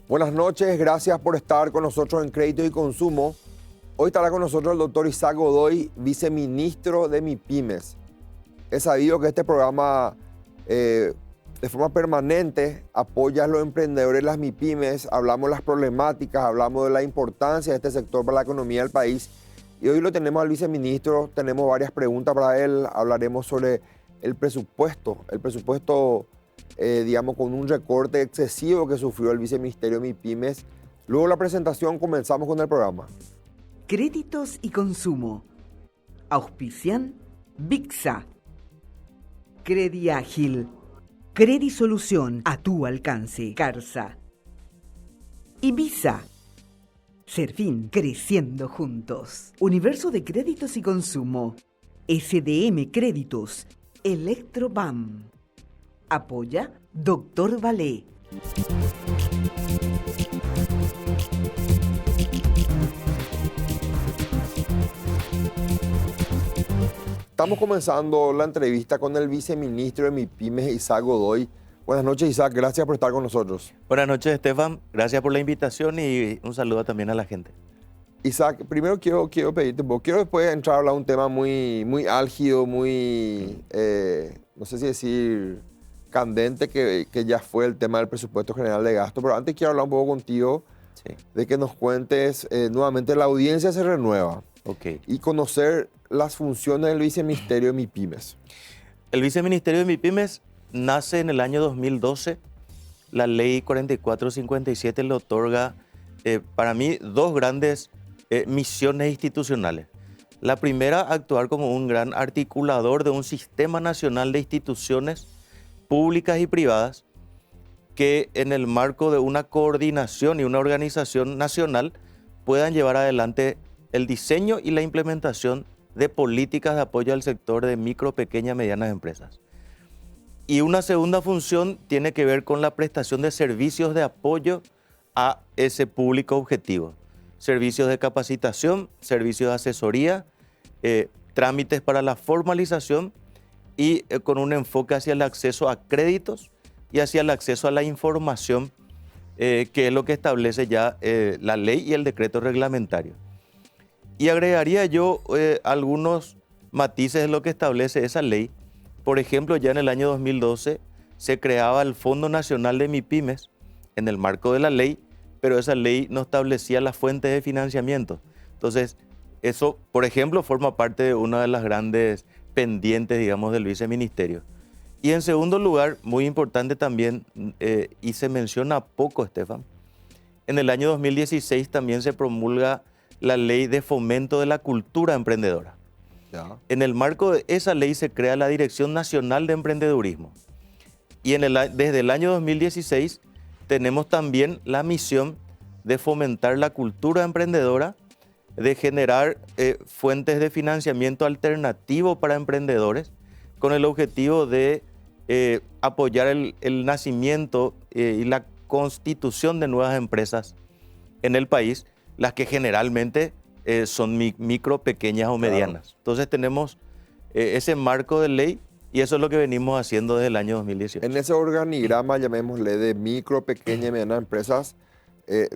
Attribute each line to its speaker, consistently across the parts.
Speaker 1: Buenas noches, gracias por estar con nosotros en Crédito y Consumo. Hoy estará con nosotros el doctor Isaac Godoy, viceministro de MIPYMES. Es sabido que este programa de forma permanente apoya a los emprendedores de las MIPYMES, hablamos de las problemáticas, hablamos de la importancia de este sector para la economía del país. Y hoy lo tenemos al viceministro, tenemos varias preguntas para él, hablaremos sobre el presupuesto, digamos, con un recorte excesivo que sufrió el viceministerio de MIPYMES. Luego de la presentación comenzamos con el programa.
Speaker 2: Créditos y consumo. Auspician VIXA. Crediágil. Credisolución a tu alcance. Carsa. Ibiza. Serfín, creciendo juntos. Universo de créditos y consumo. SDM Créditos. Electrobam. Apoya Dr. Valé.
Speaker 1: Estamos comenzando la entrevista con el viceministro de MIPYMES, Isaac Godoy. Buenas noches, Isaac. Gracias por estar con nosotros.
Speaker 3: Buenas noches, Estefan. Gracias por la invitación y un saludo también a la gente.
Speaker 1: Isaac, primero quiero pedirte un poco. Quiero después entrar a hablar de un tema muy álgido, no sé si decir candente, que ya fue el tema del presupuesto general de gasto. Pero antes quiero hablar un poco contigo de que nos cuentes, nuevamente la audiencia se renueva. Y conocer las funciones del viceministerio de MIPYMES.
Speaker 3: El viceministerio de MIPYMES nace en el año 2012. La ley 4457 le otorga, para mí, dos grandes misiones institucionales. La primera, actuar como un gran articulador de un sistema nacional de instituciones públicas y privadas que en el marco de una coordinación y una organización nacional puedan llevar adelante el diseño y la implementación de políticas de apoyo al sector de micro, pequeñas y medianas empresas. Y una segunda función tiene que ver con la prestación de servicios de apoyo a ese público objetivo. Servicios de capacitación, servicios de asesoría, trámites para la formalización y con un enfoque hacia el acceso a créditos y hacia el acceso a la información, que es lo que establece ya la ley y el decreto reglamentario. Y agregaría yo algunos matices de lo que establece esa ley. Por ejemplo, ya en el año 2012 se creaba el Fondo Nacional de MIPYMES en el marco de la ley, pero esa ley no establecía las fuentes de financiamiento. Entonces, eso, por ejemplo, forma parte de una de las grandes pendientes, digamos, del viceministerio. Y en segundo lugar, muy importante también, y se menciona poco, Estefan, en el año 2016 también se promulga la ley de fomento de la cultura emprendedora. Ya. En el marco de esa ley se crea la Dirección Nacional de Emprendedurismo. Y desde el año 2016 tenemos también la misión de fomentar la cultura emprendedora, de generar fuentes de financiamiento alternativo para emprendedores, con el objetivo de apoyar el nacimiento y la constitución de nuevas empresas en el país, las que generalmente son micro, pequeñas o medianas. Claro. Entonces tenemos ese marco de ley y eso es lo que venimos haciendo desde el año 2018.
Speaker 1: En ese organigrama, llamémosle, de micro, pequeñas y medianas empresas,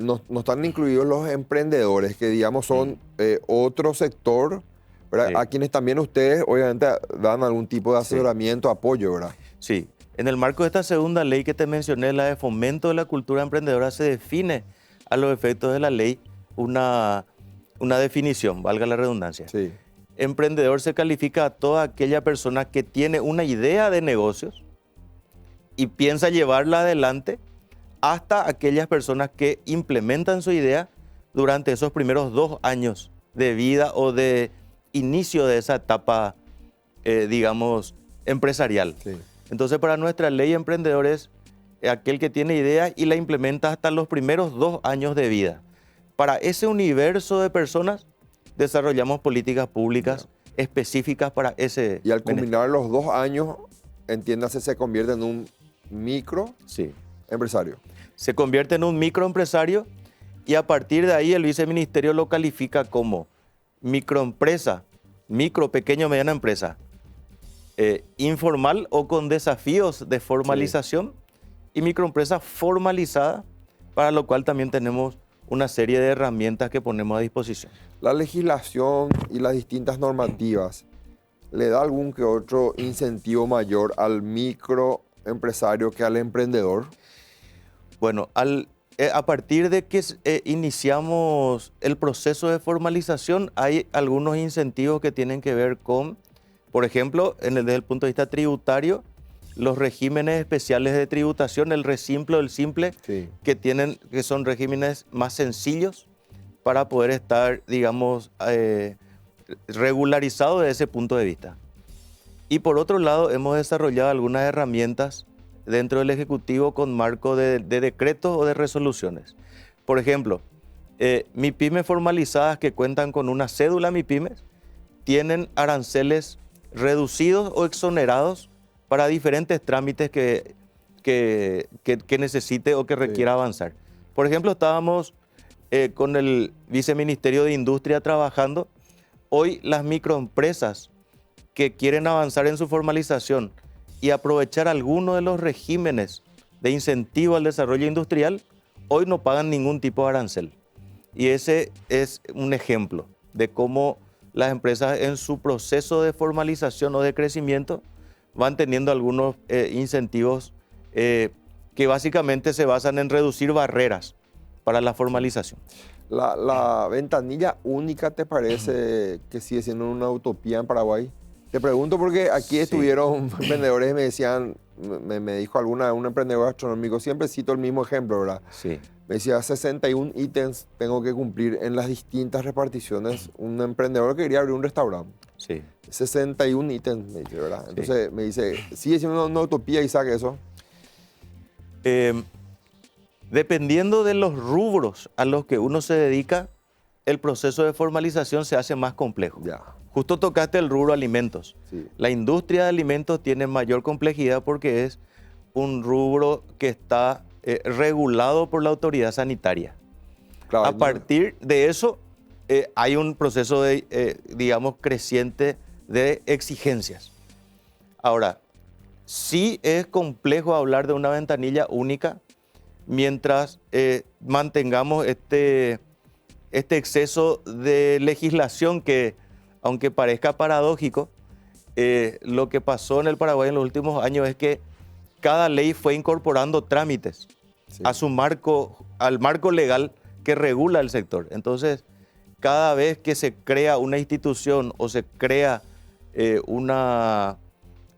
Speaker 1: no están incluidos los emprendedores, que digamos son otro sector, ¿verdad? Sí. A quienes también ustedes obviamente dan algún tipo de asesoramiento, apoyo, ¿verdad?
Speaker 3: Sí. En el marco de esta segunda ley que te mencioné, la de fomento de la cultura emprendedora, se define a los efectos de la ley una definición, valga la redundancia. Sí. Emprendedor se califica a toda aquella persona que tiene una idea de negocios y piensa llevarla adelante, hasta aquellas personas que implementan su idea durante esos primeros 2 años de vida o de inicio de esa etapa, digamos, empresarial. Sí. Entonces, para nuestra ley emprendedor es aquel que tiene idea y la implementa hasta los primeros 2 años de vida. Para ese universo de personas desarrollamos políticas públicas específicas para ese.
Speaker 1: Y al culminar los 2 años, entiéndase, se convierte en un micro empresario.
Speaker 3: Se convierte en un microempresario y a partir de ahí el viceministerio lo califica como microempresa micro, pequeño, mediana empresa, informal o con desafíos de formalización, y microempresa formalizada, para lo cual también tenemos una serie de herramientas que ponemos a disposición.
Speaker 1: La legislación y las distintas normativas, ¿le da algún que otro incentivo mayor al microempresario que al emprendedor?
Speaker 3: Bueno, a partir de que iniciamos el proceso de formalización, hay algunos incentivos que tienen que ver con, por ejemplo, desde el punto de vista tributario, los regímenes especiales de tributación, el resimple o el simple,
Speaker 1: Sí.
Speaker 3: que son regímenes más sencillos para poder estar, digamos, regularizados desde ese punto de vista. Y por otro lado, hemos desarrollado algunas herramientas dentro del Ejecutivo con marco de decretos o de resoluciones. Por ejemplo, MIPYMES formalizadas que cuentan con una cédula MIPYMES tienen aranceles reducidos o exonerados para diferentes trámites que necesite o que requiera avanzar. Por ejemplo, estábamos con el Viceministerio de Industria trabajando. Hoy las microempresas que quieren avanzar en su formalización y aprovechar alguno de los regímenes de incentivo al desarrollo industrial, hoy no pagan ningún tipo de arancel. Y ese es un ejemplo de cómo las empresas en su proceso de formalización o de crecimiento van teniendo algunos incentivos que básicamente se basan en reducir barreras para la formalización.
Speaker 1: ¿La ventanilla única te parece que sigue siendo una utopía en Paraguay? Te pregunto porque aquí estuvieron emprendedores y me decían, me dijo un emprendedor gastronómico, siempre cito el mismo ejemplo, ¿verdad?
Speaker 3: Sí.
Speaker 1: Me decía, 61 ítems tengo que cumplir en las distintas reparticiones. Un emprendedor que quería abrir un restaurante.
Speaker 3: Sí.
Speaker 1: 61 ítems, me dice, ¿verdad?
Speaker 3: Sí.
Speaker 1: Entonces me dice, ¿sigue siendo una utopía, Isaac, eso?
Speaker 3: Dependiendo de los rubros a los que uno se dedica, el proceso de formalización se hace más complejo.
Speaker 1: Ya.
Speaker 3: Justo tocaste el rubro alimentos.
Speaker 1: Sí.
Speaker 3: La industria de alimentos tiene mayor complejidad porque es un rubro que está regulado por la autoridad sanitaria.
Speaker 1: Claro,
Speaker 3: A partir de eso, hay un proceso de, digamos, creciente de exigencias. Ahora, sí es complejo hablar de una ventanilla única mientras mantengamos este exceso de legislación que, aunque parezca paradójico, lo que pasó en el Paraguay en los últimos años es que cada ley fue incorporando trámites a su marco, al marco legal que regula el sector. Entonces, cada vez que se crea una institución o se crea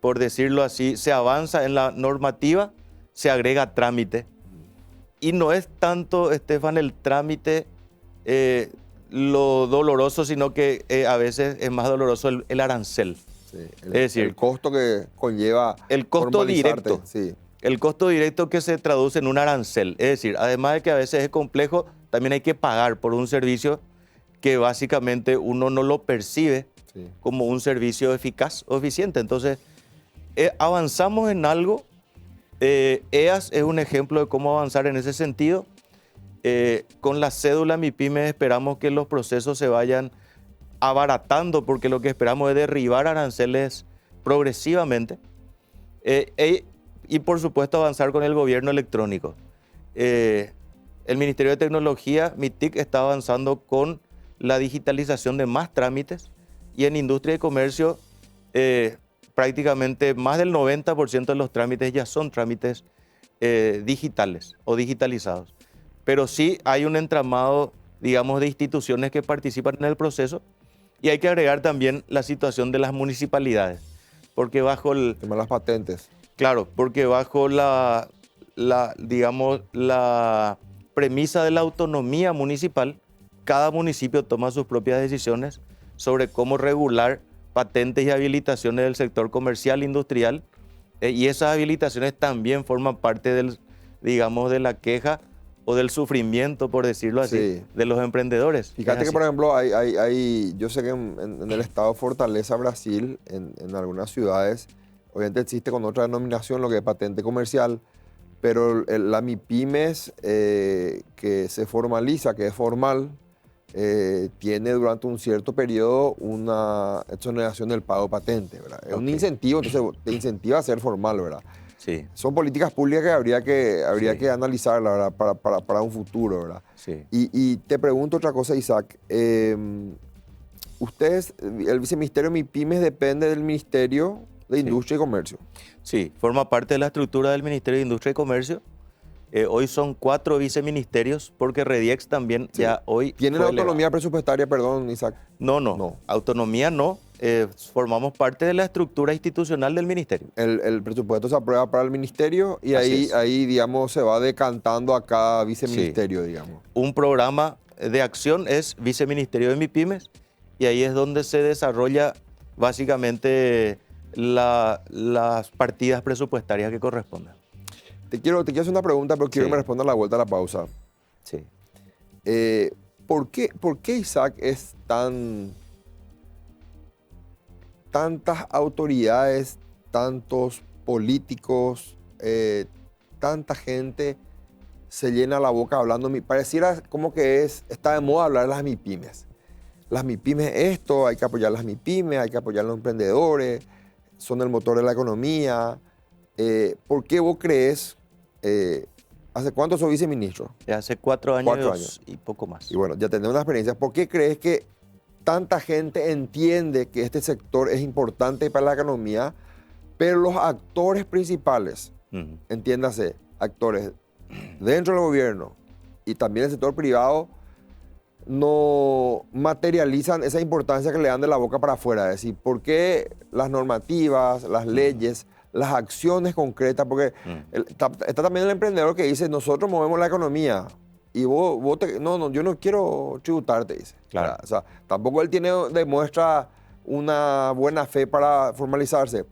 Speaker 3: por decirlo así, se avanza en la normativa, se agrega trámite. Y no es tanto, Estefan, el trámite lo doloroso, sino que a veces es más doloroso el arancel.
Speaker 1: Sí,
Speaker 3: Es decir,
Speaker 1: el costo que conlleva
Speaker 3: el costo
Speaker 1: formalizarte.
Speaker 3: directo.
Speaker 1: Sí.
Speaker 3: El costo directo que se traduce en un arancel. Es decir, además de que a veces es complejo, también hay que pagar por un servicio que básicamente uno no lo percibe como un servicio eficaz o eficiente. Entonces, avanzamos en algo. EAS es un ejemplo de cómo avanzar en ese sentido. Con la cédula MIPYMES esperamos que los procesos se vayan abaratando, porque lo que esperamos es derribar aranceles progresivamente. Y por supuesto avanzar con el gobierno electrónico. El Ministerio de Tecnología, MITIC, está avanzando con la digitalización de más trámites, y en industria y comercio prácticamente más del 90% de los trámites ya son trámites digitales o digitalizados. Pero sí hay un entramado, digamos, de instituciones que participan en el proceso, y hay que agregar también la situación de las municipalidades, porque bajo el...
Speaker 1: Tema de las patentes.
Speaker 3: Claro, porque bajo digamos, la premisa de la autonomía municipal, cada municipio toma sus propias decisiones sobre cómo regular patentes y habilitaciones del sector comercial e industrial, y esas habilitaciones también forman parte digamos, de la queja o del sufrimiento, por decirlo así, de los emprendedores.
Speaker 1: Fíjate que, por ejemplo, yo sé que en el estado Fortaleza, Brasil, en algunas ciudades, obviamente existe con otra denominación lo que es patente comercial, pero la MIPYMES que se formaliza, que es formal, tiene durante un cierto periodo una exoneración del pago de patente, ¿verdad? Es un incentivo, entonces te incentiva a ser formal, ¿verdad?
Speaker 3: Sí,
Speaker 1: Son políticas públicas que habría
Speaker 3: Sí.
Speaker 1: que analizar, la verdad, para un futuro, ¿verdad?
Speaker 3: sí.
Speaker 1: Y te pregunto otra cosa, Isaac. Ustedes, el viceministerio MIPYMES depende del Ministerio de
Speaker 3: Sí.
Speaker 1: Industria y Comercio.
Speaker 3: Sí, forma parte de la estructura del Ministerio de Industria y Comercio. Hoy son 4 viceministerios porque Rediex también
Speaker 1: Sí.
Speaker 3: ya hoy
Speaker 1: ¿Tienen
Speaker 3: fue
Speaker 1: autonomía
Speaker 3: elevado.
Speaker 1: presupuestaria, perdón, Isaac?
Speaker 3: No, no,
Speaker 1: No.
Speaker 3: autonomía no. Formamos parte de la estructura institucional del ministerio.
Speaker 1: El presupuesto se aprueba para el ministerio y
Speaker 3: Así
Speaker 1: ahí,
Speaker 3: es.
Speaker 1: ahí, digamos, se va decantando a cada
Speaker 3: Sí.
Speaker 1: viceministerio, digamos.
Speaker 3: Un programa de acción es Viceministerio de MIPYMES y ahí es donde se desarrolla básicamente las partidas presupuestarias que correspondan.
Speaker 1: Te quiero hacer una pregunta, pero quiero
Speaker 3: Sí.
Speaker 1: que me responda a la vuelta a la pausa.
Speaker 3: Sí.
Speaker 1: ¿Por qué Isaac es tantas autoridades, tantos políticos, tanta gente se llena la boca hablando? Pareciera como que está de moda hablar de las MIPYMES. Las MIPYMES esto, hay que apoyar las MIPYMES, hay que apoyar a los emprendedores, son el motor de la economía. ¿Por qué vos crees, hace cuánto sos viceministro?
Speaker 3: Ya hace 4 años,
Speaker 1: 4 años.
Speaker 3: y poco más.
Speaker 1: Y bueno, ya tenés una experiencia. ¿Por qué crees que tanta gente entiende que este sector es importante para la economía, pero los actores principales,
Speaker 3: Ujú.
Speaker 1: entiéndase, actores dentro del gobierno y también el sector privado, no materializan esa importancia que le dan de la boca para afuera? Es decir, ¿por qué las normativas, las leyes, las acciones concretas? Porque está también el emprendedor que dice, nosotros movemos la economía y no, yo no quiero tributarte, dice.
Speaker 3: Claro.
Speaker 1: O sea, tampoco él demuestra una buena fe para formalizarse.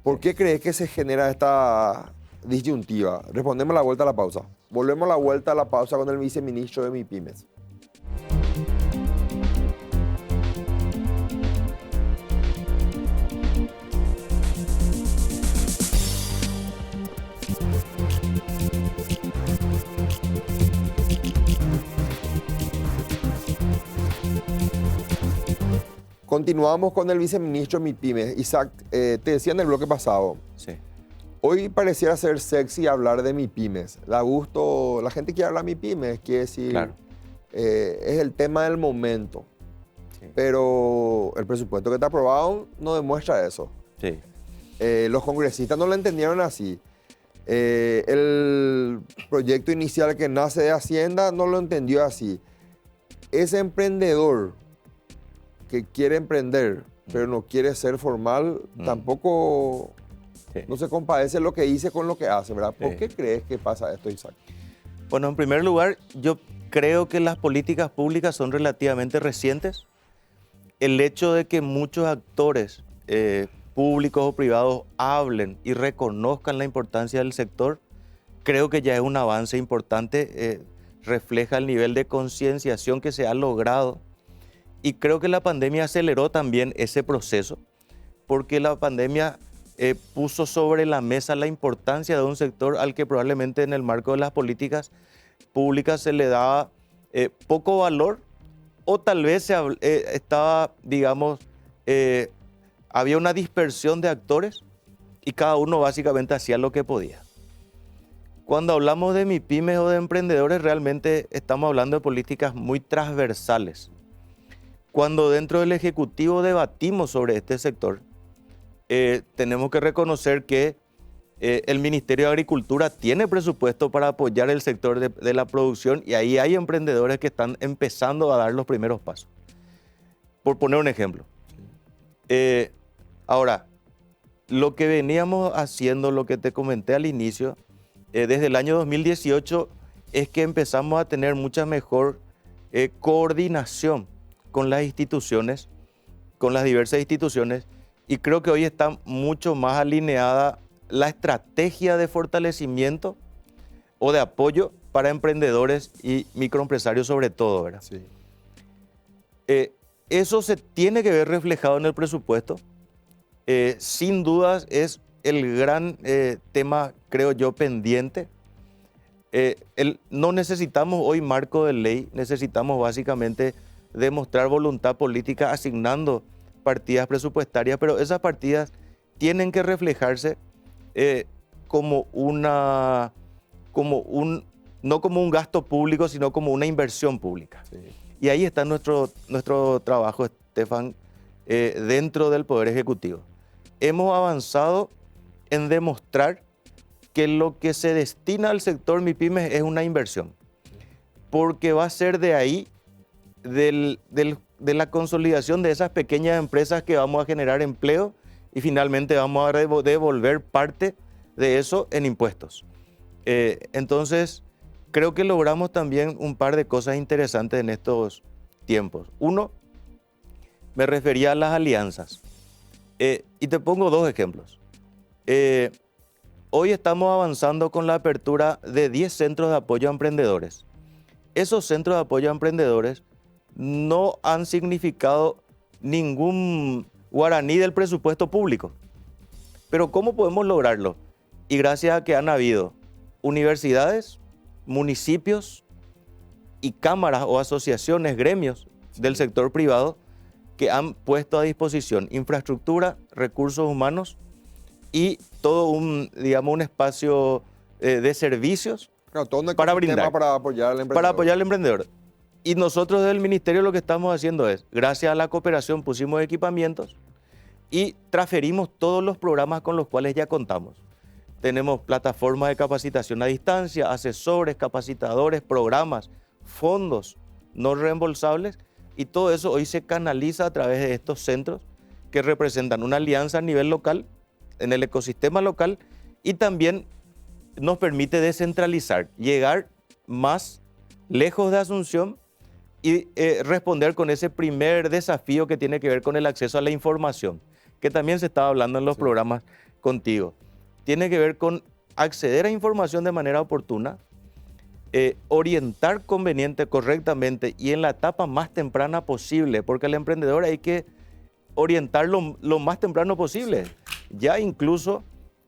Speaker 1: ¿Por qué crees que se genera esta disyuntiva? Respondemos a la vuelta a la pausa. Volvemos a la vuelta a la pausa con el viceministro de MIPYMES. Continuamos con el viceministro de MIPYMES. Isaac, te decía en el bloque pasado,
Speaker 3: Sí.
Speaker 1: hoy pareciera ser sexy hablar de MIPYMES. Da gusto, la gente quiere hablar de MIPYMES, quiere decir,
Speaker 3: Claro.
Speaker 1: Es el tema del momento.
Speaker 3: Sí.
Speaker 1: Pero el presupuesto que está aprobado no demuestra eso.
Speaker 3: Sí.
Speaker 1: Los congresistas no lo entendieron así. El proyecto inicial que nace de Hacienda no lo entendió así. Ese emprendedor que quiere emprender, pero no quiere ser formal, tampoco
Speaker 3: Sí.
Speaker 1: no se compadece lo que dice con lo que hace, ¿verdad? ¿Por
Speaker 3: Sí.
Speaker 1: qué crees que pasa esto, Isaac?
Speaker 3: Bueno, en primer lugar, yo creo que las políticas públicas son relativamente recientes. El hecho de que muchos actores públicos o privados hablen y reconozcan la importancia del sector, creo que ya es un avance importante, refleja el nivel de concienciación que se ha logrado. Y creo que la pandemia aceleró también ese proceso, porque la pandemia puso sobre la mesa la importancia de un sector al que probablemente en el marco de las políticas públicas se le daba poco valor, o tal vez estaba, digamos, había una dispersión de actores y cada uno básicamente hacía lo que podía. Cuando hablamos de MIPYMES o de emprendedores, realmente estamos hablando de políticas muy transversales. Cuando dentro del Ejecutivo debatimos sobre este sector, tenemos que reconocer que el Ministerio de Agricultura tiene presupuesto para apoyar el sector de la producción y ahí hay emprendedores que están empezando a dar los primeros pasos. Por poner un ejemplo. Ahora, lo que veníamos haciendo, lo que te comenté al inicio, desde el año 2018 es que empezamos a tener mucha mejor coordinación con las instituciones, con las diversas instituciones, y creo que hoy está mucho más alineada la estrategia de fortalecimiento o de apoyo para emprendedores y microempresarios sobre todo, ¿verdad?
Speaker 1: Sí.
Speaker 3: Eso se tiene que ver reflejado en el presupuesto. Sin dudas es el gran tema, creo yo, pendiente. No necesitamos hoy marco de ley, necesitamos básicamente demostrar voluntad política asignando partidas presupuestarias, pero esas partidas tienen que reflejarse como no como un gasto público, sino como una inversión pública.
Speaker 1: Sí.
Speaker 3: Y ahí está nuestro trabajo, Estefan, dentro del Poder Ejecutivo. Hemos avanzado en demostrar que lo que se destina al sector MIPYMES es una inversión, porque va a ser de ahí, de la consolidación de esas pequeñas empresas, que vamos a generar empleo y finalmente vamos a devolver parte de eso en impuestos. Entonces, creo que logramos también un par de cosas interesantes en estos tiempos. Uno, me refería a las alianzas. Y te pongo dos ejemplos. Hoy estamos avanzando con la apertura de 10 centros de apoyo a emprendedores. Esos centros de apoyo a emprendedores no han significado ningún guaraní del presupuesto público. Pero ¿cómo podemos lograrlo? Y gracias a que han habido universidades, municipios y cámaras o asociaciones, gremios del sector privado que han puesto a disposición infraestructura, recursos humanos y todo un espacio de servicios para brindar,
Speaker 1: para apoyar al emprendedor.
Speaker 3: Para apoyar al emprendedor. Y nosotros del ministerio lo que estamos haciendo es, gracias a la cooperación, pusimos equipamientos y transferimos todos los programas con los cuales ya contamos. Tenemos plataformas de capacitación a distancia, asesores, capacitadores, programas, fondos no reembolsables, y todo eso hoy se canaliza a través de estos centros que representan una alianza a nivel local, en el ecosistema local, y también nos permite descentralizar, llegar más lejos de Asunción y responder con ese primer desafío que tiene que ver con el acceso a la información, que también se estaba hablando en los programas contigo. Tiene que ver con acceder a información de manera oportuna, orientar correctamente y en la etapa más temprana posible, porque al emprendedor hay que orientarlo lo más temprano posible, ya incluso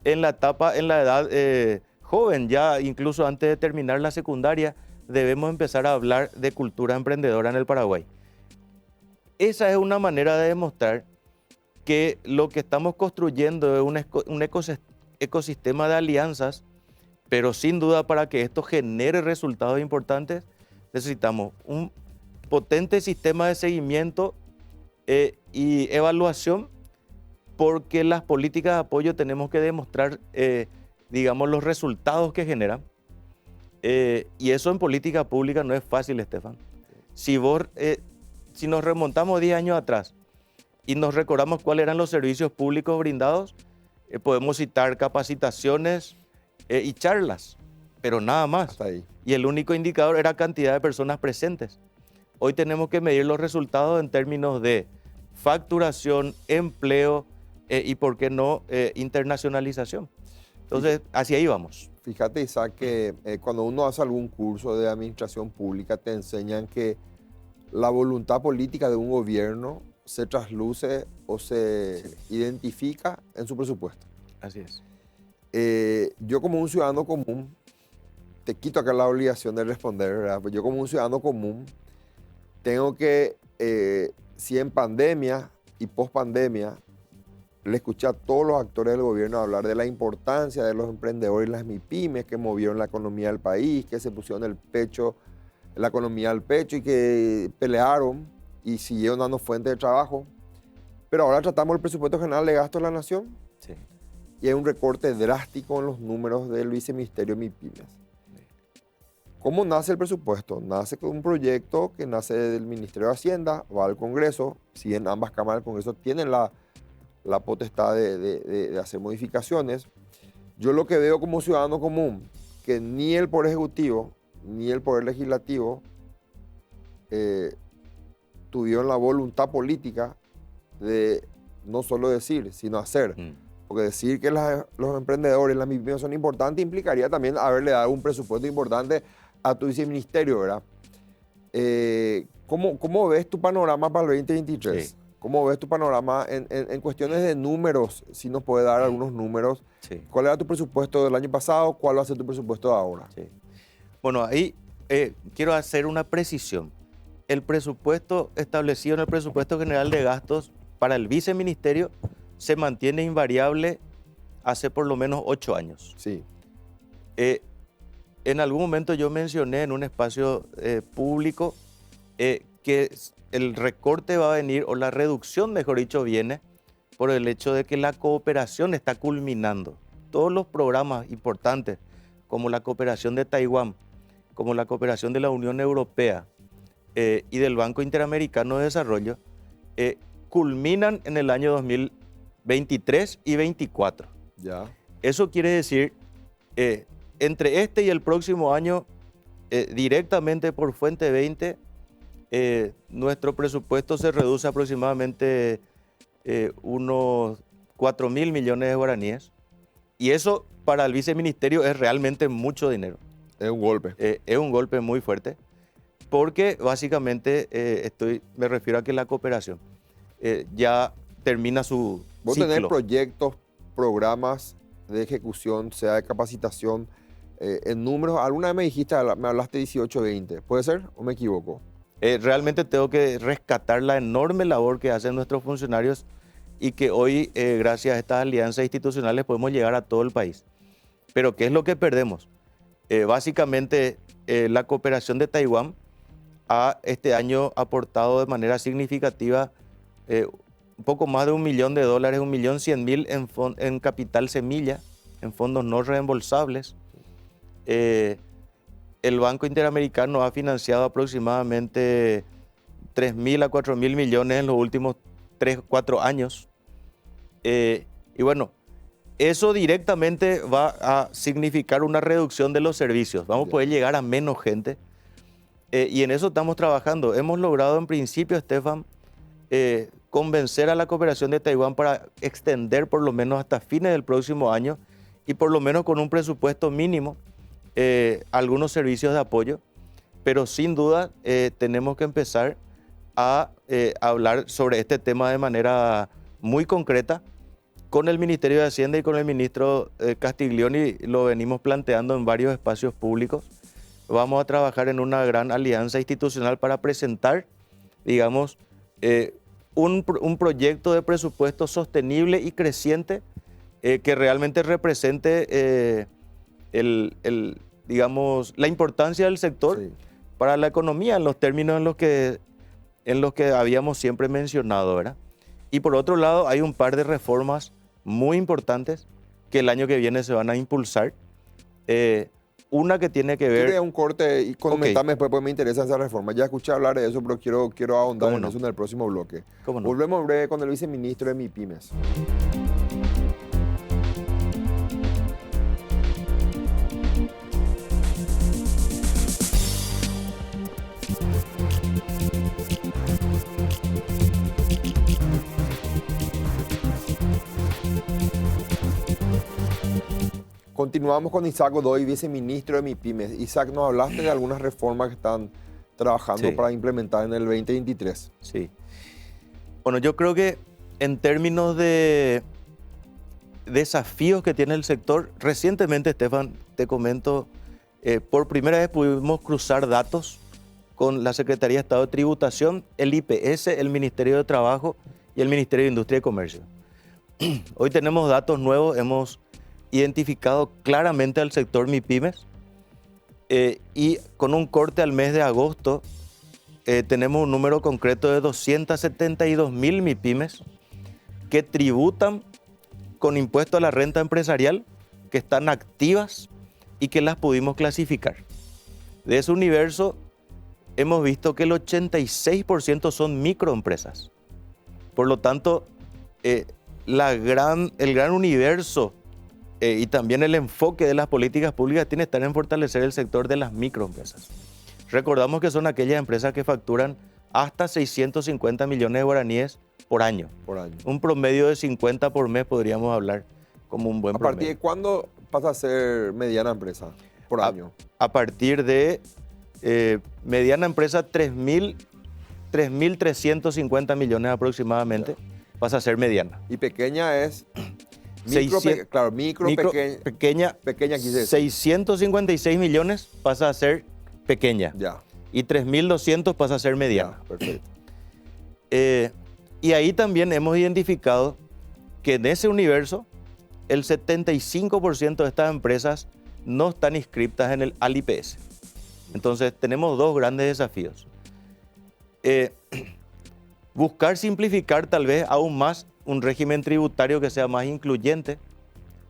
Speaker 3: en la edad joven, ya incluso antes de terminar la secundaria, debemos empezar a hablar de cultura emprendedora en el Paraguay. Esa es una manera de demostrar que lo que estamos construyendo es un ecosistema de alianzas, pero sin duda para que esto genere resultados importantes necesitamos un potente sistema de seguimiento y evaluación, porque las políticas de apoyo tenemos que demostrar, los resultados que generan. Y eso en política pública no es fácil, Estefan. Si nos remontamos 10 años atrás y nos recordamos cuáles eran los servicios públicos brindados, podemos citar capacitaciones y charlas, pero nada más.
Speaker 1: Hasta ahí.
Speaker 3: Y el único indicador era cantidad de personas presentes. Hoy tenemos que medir los resultados en términos de facturación, empleo y, ¿por qué no, internacionalización? Entonces, hacia ahí vamos.
Speaker 1: Fíjate, Isaac, que cuando uno hace algún curso de administración pública, te enseñan que la voluntad política de un gobierno se trasluce o se identifica en su presupuesto.
Speaker 3: Así es.
Speaker 1: Yo como un ciudadano común, te quito acá la obligación de responder, ¿verdad? Pues yo como un ciudadano común tengo que, si en pandemia y post-pandemia, le escuché a todos los actores del gobierno hablar de la importancia de los emprendedores y las MIPYMES que movieron la economía del país, que se pusieron la economía al pecho y que pelearon y siguieron dando fuente de trabajo. Pero ahora tratamos el presupuesto general de gasto de la nación.
Speaker 3: Sí.
Speaker 1: Y hay un recorte drástico en los números del viceministerio MIPYMES. ¿Cómo nace el presupuesto? Nace con un proyecto que nace del Ministerio de Hacienda, va al Congreso, si bien ambas cámaras del Congreso tienen la potestad de hacer modificaciones. Yo lo que veo como ciudadano común, que ni el Poder Ejecutivo ni el Poder Legislativo tuvieron la voluntad política de no solo decir, sino hacer. Porque decir que los emprendedores, las MIPYMES son importantes, implicaría también haberle dado un presupuesto importante a tu viceministerio, ¿verdad? ¿Cómo ves tu panorama para el 2023? Sí. ¿Cómo ves tu panorama en cuestiones de números? Si nos puede dar algunos números.
Speaker 3: Sí.
Speaker 1: ¿Cuál era tu presupuesto del año pasado? ¿Cuál va a ser tu presupuesto de ahora?
Speaker 3: Sí. Bueno, ahí quiero hacer una precisión. el presupuesto establecido en el presupuesto general de gastos para el viceministerio se mantiene invariable hace por lo menos 8 años.
Speaker 1: Sí.
Speaker 3: En algún momento yo mencioné en un espacio público que el recorte va a venir, o la reducción, mejor dicho, viene por el hecho de que la cooperación está culminando. Todos los programas importantes, como la cooperación de Taiwán, como la cooperación de la Unión Europea y del Banco Interamericano de Desarrollo, culminan en el año 2023 y 2024.
Speaker 1: Ya.
Speaker 3: Eso quiere decir, entre este y el próximo año, directamente por Fuente 20, nuestro presupuesto se reduce aproximadamente unos 4.000 millones de guaraníes. Y eso para el viceministerio es realmente mucho dinero.
Speaker 1: Es un golpe.
Speaker 3: Es un golpe muy fuerte, porque básicamente me refiero a que la cooperación ya termina su
Speaker 1: Vos
Speaker 3: ciclo.
Speaker 1: tenés proyectos, programas de ejecución, sea de capacitación, en números. Alguna vez me dijiste, me hablaste 18-20. ¿Puede ser o me equivoco?
Speaker 3: Realmente tengo que rescatar la enorme labor que hacen nuestros funcionarios y que hoy, gracias a estas alianzas institucionales, podemos llegar a todo el país. Pero ¿qué es lo que perdemos? Básicamente, la cooperación de Taiwán ha este año aportado de manera significativa un poco más de $1 millón, $1.100.000 en capital semilla, en fondos no reembolsables. El Banco Interamericano ha financiado aproximadamente 3.000 a 4.000 millones en los últimos 3-4 años. Y bueno, eso directamente va a significar una reducción de los servicios. Vamos a poder llegar a menos gente. Y en eso estamos trabajando. Hemos logrado en principio, Estefan, convencer a la cooperación de Taiwán para extender por lo menos hasta fines del próximo año y por lo menos con un presupuesto mínimo algunos servicios de apoyo. Pero sin duda tenemos que empezar a hablar sobre este tema de manera muy concreta con el Ministerio de Hacienda y con el ministro Castiglioni. Lo venimos planteando en varios espacios públicos. Vamos a trabajar en una gran alianza institucional para presentar, digamos, un proyecto de presupuesto sostenible y creciente que realmente represente digamos, la importancia del sector para la economía en los términos en los que habíamos siempre mencionado, ¿verdad? Y por otro lado, hay un par de reformas muy importantes que el año que viene se van a impulsar. Una que tiene que ver...
Speaker 1: Quiero un corte y comentarme después, porque me interesa esa reforma. Ya escuché hablar de eso, pero quiero ahondar en eso en el próximo bloque.
Speaker 3: ¿Cómo no?
Speaker 1: Volvemos en breve con el viceministro de MIPYMES. Continuamos con Isaac Godoy, viceministro de MIPYMES. Isaac, nos hablaste de algunas reformas que están trabajando para implementar en el 2023.
Speaker 3: Sí. Bueno, yo creo que en términos de desafíos que tiene el sector, recientemente, Estefan, te comento, por primera vez pudimos cruzar datos con la Secretaría de Estado de Tributación, el IPS, el Ministerio de Trabajo y el Ministerio de Industria y Comercio. Hoy tenemos datos nuevos, hemos identificado claramente al sector MIPYMES y con un corte al mes de agosto tenemos un número concreto de 272.000 MIPYMES que tributan con impuesto a la renta empresarial, que están activas y que las pudimos clasificar. De ese universo hemos visto que el 86% son microempresas. Por lo tanto, el gran universo y también el enfoque de las políticas públicas tiene que estar en fortalecer el sector de las microempresas. Recordamos que son aquellas empresas que facturan hasta 650 millones de guaraníes por año. Un promedio de 50 por mes podríamos hablar como un buen promedio.
Speaker 1: ¿A partir de cuándo pasa a ser mediana empresa por año?
Speaker 3: A partir de mediana empresa, 3.350 millones aproximadamente, pasa a ser mediana.
Speaker 1: Y pequeña es...
Speaker 3: Pequeña,
Speaker 1: quise decir.
Speaker 3: 656 millones pasa a ser pequeña.
Speaker 1: Ya.
Speaker 3: y 3.200 pasa a ser mediana.
Speaker 1: Perfecto.
Speaker 3: Y ahí también hemos identificado que en ese universo el 75% de estas empresas no están inscritas al IPS. Entonces tenemos dos grandes desafíos. Buscar simplificar tal vez aún más un régimen tributario que sea más incluyente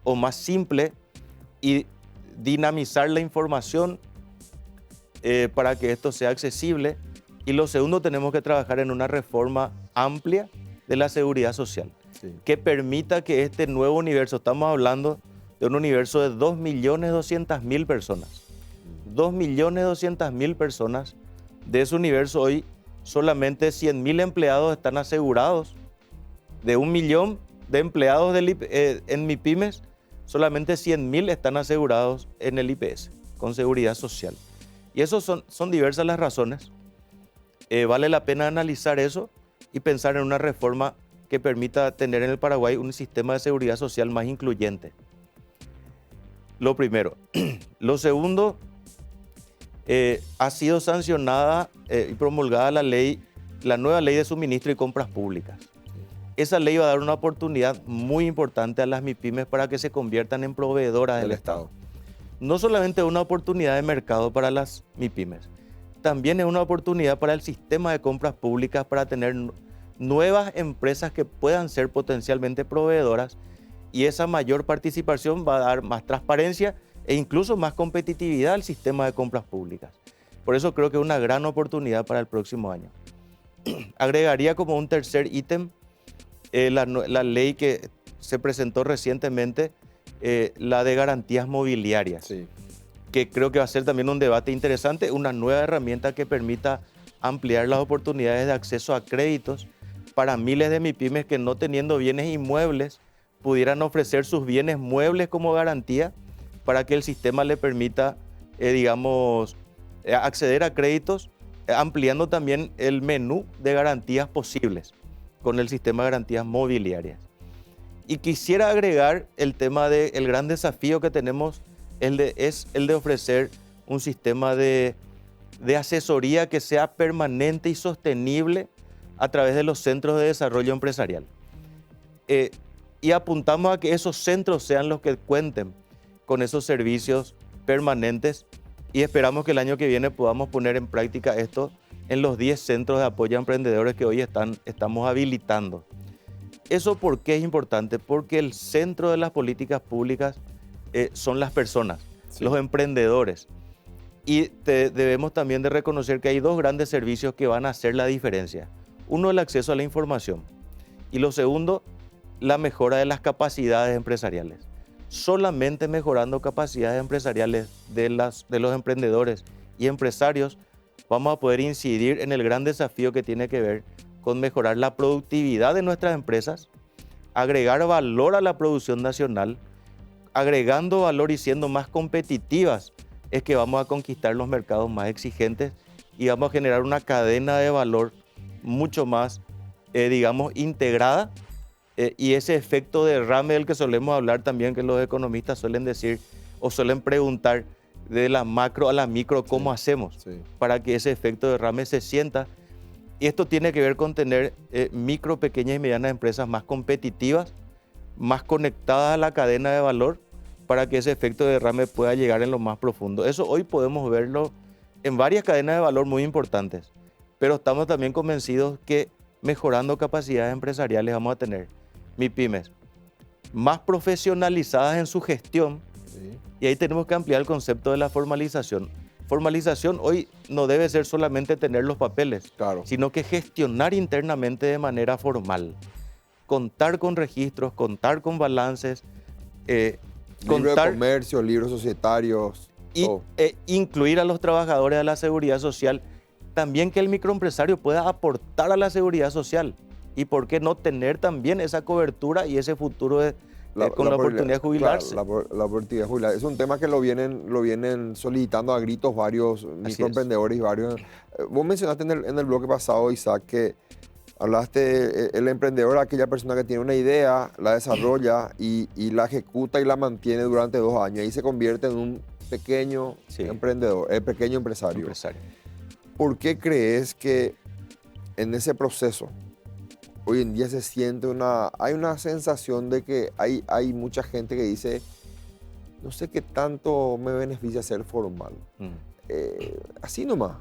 Speaker 3: o más simple y dinamizar la información para que esto sea accesible. Y lo segundo, tenemos que trabajar en una reforma amplia de la seguridad social, que permita que este nuevo universo, estamos hablando de un universo de 2.200.000 personas. 2.200.000 personas. De ese universo hoy solamente 100.000 empleados están asegurados. De 1 millón de empleados en MIPYMES, solamente 100.000 están asegurados en el IPS, con seguridad social. Y eso son diversas las razones. Vale la pena analizar eso y pensar en una reforma que permita tener en el Paraguay un sistema de seguridad social más incluyente. Lo primero. Lo segundo, ha sido sancionada y promulgada la nueva ley de suministro y compras públicas. Esa ley va a dar una oportunidad muy importante a las MIPYMES para que se conviertan en proveedoras del Estado. No solamente una oportunidad de mercado para las MIPYMES, también es una oportunidad para el sistema de compras públicas para tener nuevas empresas que puedan ser potencialmente proveedoras, y esa mayor participación va a dar más transparencia e incluso más competitividad al sistema de compras públicas. Por eso creo que es una gran oportunidad para el próximo año. Agregaría como un tercer ítem la ley que se presentó recientemente, la de garantías mobiliarias, que creo que va a ser también un debate interesante, una nueva herramienta que permita ampliar las oportunidades de acceso a créditos para miles de MIPYMES que, no teniendo bienes inmuebles, pudieran ofrecer sus bienes muebles como garantía para que el sistema le permita, acceder a créditos, ampliando también el menú de garantías posibles con el sistema de garantías mobiliarias. Y quisiera agregar el tema del gran desafío que tenemos, es el de ofrecer un sistema de asesoría que sea permanente y sostenible a través de los centros de desarrollo empresarial. Y apuntamos a que esos centros sean los que cuenten con esos servicios permanentes, y esperamos que el año que viene podamos poner en práctica esto en los 10 centros de apoyo a emprendedores que hoy estamos habilitando. ¿Eso por qué es importante? Porque el centro de las políticas públicas son las personas, los emprendedores. Y debemos también de reconocer que hay dos grandes servicios que van a hacer la diferencia. Uno, el acceso a la información. Y lo segundo, la mejora de las capacidades empresariales. Solamente mejorando capacidades empresariales de los emprendedores y empresarios vamos a poder incidir en el gran desafío que tiene que ver con mejorar la productividad de nuestras empresas, agregar valor a la producción nacional. Agregando valor y siendo más competitivas es que vamos a conquistar los mercados más exigentes y vamos a generar una cadena de valor mucho más, integrada, y ese efecto de derrame del que solemos hablar también, que los economistas suelen decir o suelen preguntar, de la macro a la micro, ¿cómo hacemos para que ese efecto de derrame se sienta? Y esto tiene que ver con tener micro, pequeñas y medianas empresas más competitivas, más conectadas a la cadena de valor, para que ese efecto de derrame pueda llegar en lo más profundo. Eso hoy podemos verlo en varias cadenas de valor muy importantes, pero estamos también convencidos que mejorando capacidades empresariales vamos a tener MIPYMES más profesionalizadas en su gestión, y ahí tenemos que ampliar el concepto de la formalización. Formalización hoy no debe ser solamente tener los papeles, sino que gestionar internamente de manera formal. Contar con registros, contar con balances,
Speaker 1: libro de comercio, libros societarios.
Speaker 3: Y incluir a los trabajadores de la seguridad social. También que el microempresario pueda aportar a la seguridad social. Y por qué no tener también esa cobertura y ese futuro con la oportunidad de jubilarse.
Speaker 1: Claro, la oportunidad de jubilarse. Es un tema que lo vienen solicitando a gritos varios microemprendedores y varios. Vos mencionaste en el bloque pasado, Isaac, que hablaste, el emprendedor, aquella persona que tiene una idea, la desarrolla y la ejecuta y la mantiene durante 2 años. Ahí se convierte en un pequeño emprendedor, pequeño empresario. ¿por qué crees que en ese proceso hoy en día se siente hay una sensación de que hay mucha gente que dice, no sé qué tanto me beneficia ser formal? Así nomás.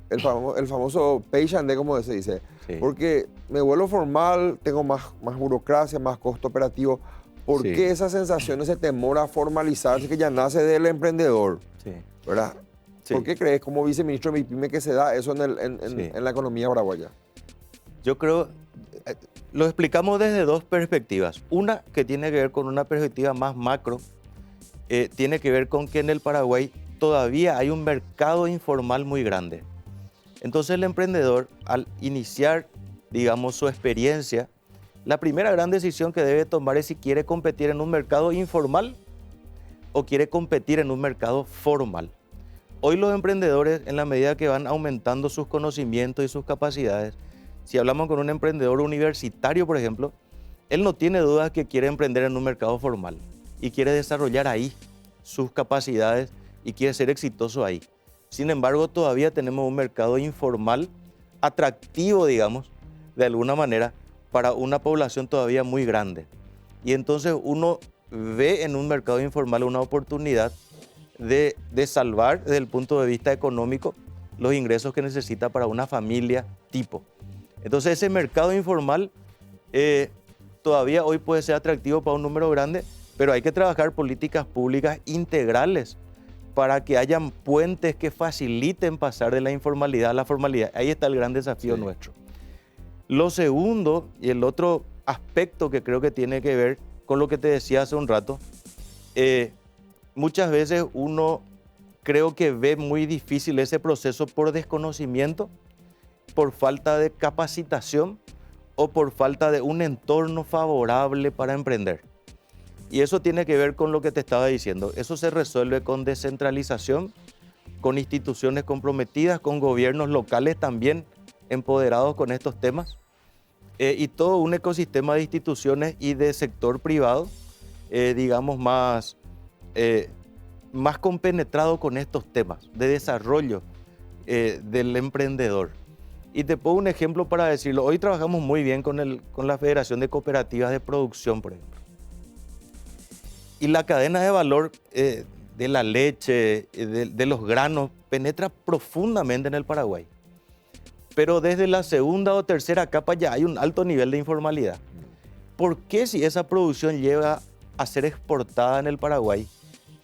Speaker 1: El famoso pay and como se dice.
Speaker 3: Sí.
Speaker 1: Porque me vuelvo formal, tengo más burocracia, más costo operativo. ¿Por
Speaker 3: Sí.
Speaker 1: qué esa sensación, ese temor a formalizarse que ya nace del emprendedor?
Speaker 3: Sí.
Speaker 1: ¿Verdad?
Speaker 3: Sí.
Speaker 1: ¿Por qué crees, como viceministro de MIPYME, que se da eso en la economía paraguaya?
Speaker 3: Yo creo, lo explicamos desde dos perspectivas. Una que tiene que ver con una perspectiva más macro, tiene que ver con que en el Paraguay todavía hay un mercado informal muy grande. Entonces el emprendedor, al iniciar, digamos, su experiencia, la primera gran decisión que debe tomar es si quiere competir en un mercado informal o quiere competir en un mercado formal. Hoy los emprendedores, en la medida que van aumentando sus conocimientos y sus capacidades, si hablamos con un emprendedor universitario, por ejemplo, él no tiene dudas que quiere emprender en un mercado formal y quiere desarrollar ahí sus capacidades y quiere ser exitoso ahí. Sin embargo, todavía tenemos un mercado informal atractivo, digamos, de alguna manera, para una población todavía muy grande. Y entonces uno ve en un mercado informal una oportunidad de salvar desde el punto de vista económico los ingresos que necesita para una familia tipo. Entonces ese mercado informal todavía hoy puede ser atractivo para un número grande, pero hay que trabajar políticas públicas integrales para que hayan puentes que faciliten pasar de la informalidad a la formalidad. Ahí está el gran desafío nuestro. Lo segundo y el otro aspecto que creo que tiene que ver con lo que te decía hace un rato, muchas veces uno creo que ve muy difícil ese proceso por desconocimiento, por falta de capacitación o por falta de un entorno favorable para emprender. Y eso tiene que ver con lo que te estaba diciendo. Eso se resuelve con descentralización, con instituciones comprometidas, con gobiernos locales también empoderados con estos temas, y todo un ecosistema de instituciones y de sector privado, digamos, más compenetrado con estos temas de desarrollo del emprendedor. Y te pongo un ejemplo para decirlo. Hoy trabajamos muy bien con la Federación de Cooperativas de Producción, por ejemplo. Y la cadena de valor de la leche, de los granos, penetra profundamente en el Paraguay. Pero desde la segunda o tercera capa ya hay un alto nivel de informalidad. ¿Por qué si esa producción llega a ser exportada en el Paraguay,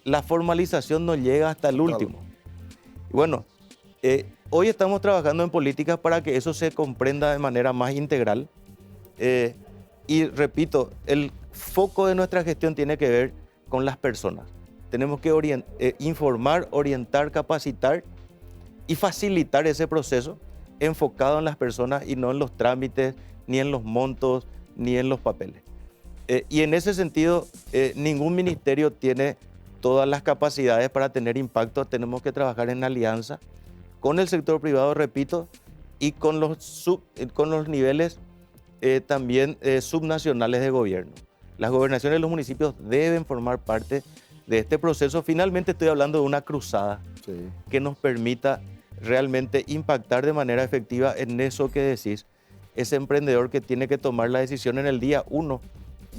Speaker 3: la formalización no llega hasta el último? Y bueno, hoy estamos trabajando en políticas para que eso se comprenda de manera más integral. Y repito, el foco de nuestra gestión tiene que ver con las personas. Tenemos que informar, orientar, capacitar y facilitar ese proceso enfocado en las personas y no en los trámites, ni en los montos, ni en los papeles. Y en ese sentido, ningún ministerio tiene todas las capacidades para tener impacto. Tenemos que trabajar en alianza con el sector privado, repito, y con los niveles también subnacionales de gobierno. Las gobernaciones de los municipios deben formar parte de este proceso. Finalmente estoy hablando de una cruzada que nos permita realmente impactar de manera efectiva en eso que decís, ese emprendedor que tiene que tomar la decisión en el día 1